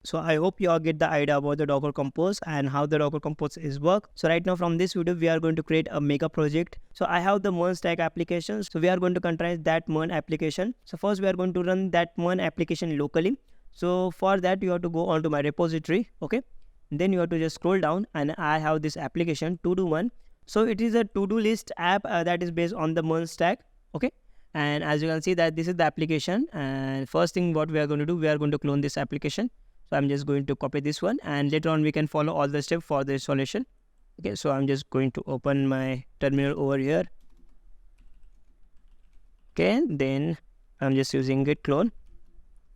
So I hope you all get the idea about the Docker Compose and how the Docker Compose is work. So right now from this video, we are going to create a mega project. So I have the Mern stack application. So we are going to containerize that Mern application. So first we are going to run that Mern application locally. So for that you have to go onto my repository. Okay. Then you have to just scroll down and I have this application to do one. So it is a to-do list app that is based on the Mern stack. Okay. And as you can see that this is the application, and first thing what we are going to do, we are going to clone this application. So I'm just going to copy this one and later on we can follow all the steps for the installation. Okay, so I'm just going to open my terminal over here. Okay, then I'm just using git clone.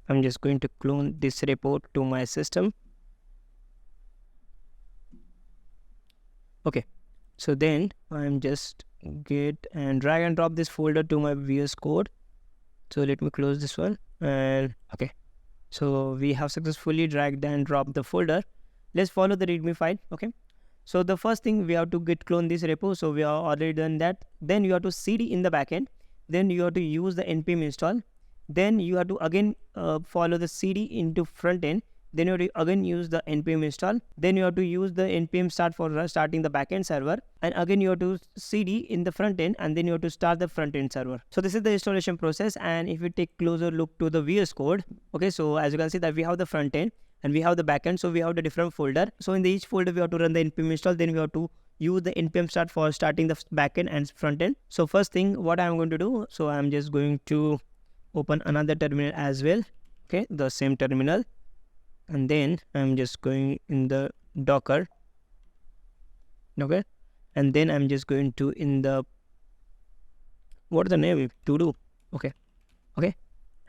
I'm just going to clone this repo to my system. Okay, so then I'm just git and drag and drop this folder to my VS Code. So let me close this one and okay. So we have successfully dragged and dropped the folder. Let's follow the readme file. Okay. So the first thing we have to git clone this repo. So we have already done that. Then you have to cd in the backend. Then you have to use the npm install. Then you have to again follow the cd into front end. Then you have to again use the npm install. Then you have to use the npm start for starting the backend server. And again you have to cd in the front end and then you have to start the front end server. So this is the installation process. And if we take closer look to the VS Code, okay, so as you can see that we have the front end and we have the backend. So we have the different folder. So in each folder we have to run the npm install. Then we have to use the npm start for starting the backend and front end. So first thing what I'm going to do, so I'm just going to open another terminal as well. Okay, the same terminal. And then I'm just going in the Docker. Okay, and then I'm just going to in the what is the name to do. Okay,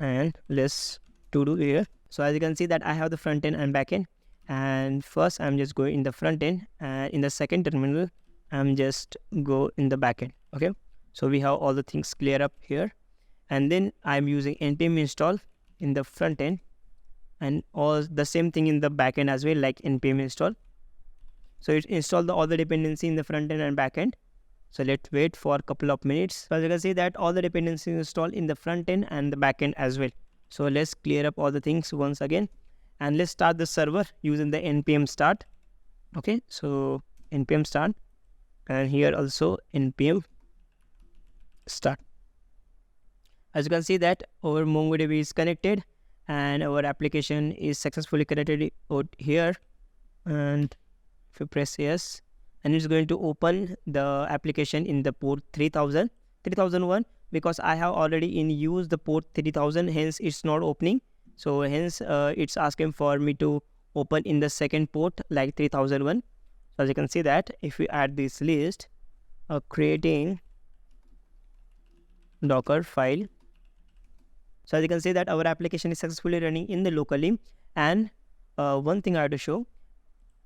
and let's to do here. So as you can see that I have the front end and back end, and first I'm just going in the front end, and in the second terminal I'm just go in the back end. Okay, so we have all the things clear up here, and then I'm using npm install in the front end and all the same thing in the backend as well, like npm install. So it installed all the dependency in the front end and backend. So let's wait for a couple of minutes. So as you can see that all the dependencies installed in the front end and the backend as well. So let's clear up all the things once again and let's start the server using the npm start. Okay, so npm start and here also npm start. As you can see that our MongoDB is connected and our application is successfully connected out here, and if you press yes, and it's going to open the application in the port 3001 because I have already in use the port 3000, hence it's not opening. So hence it's asking for me to open in the second port like 3001. So as you can see that if we add this list creating dockerfile. So as you can see that our application is successfully running in the locally. And one thing I have to show.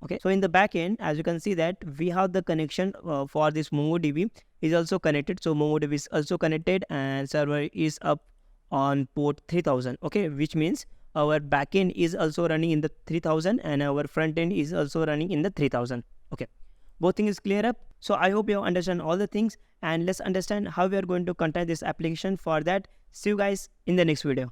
Okay, so in the backend, as you can see that we have the connection for this MongoDB is also connected. So MongoDB is also connected and server is up on port 3000. Okay, which means our backend is also running in the 3000 and our front end is also running in the 3000. Okay, both things is clear up. So I hope you understand all the things, and let's understand how we are going to contain this application. For that, see you guys in the next video.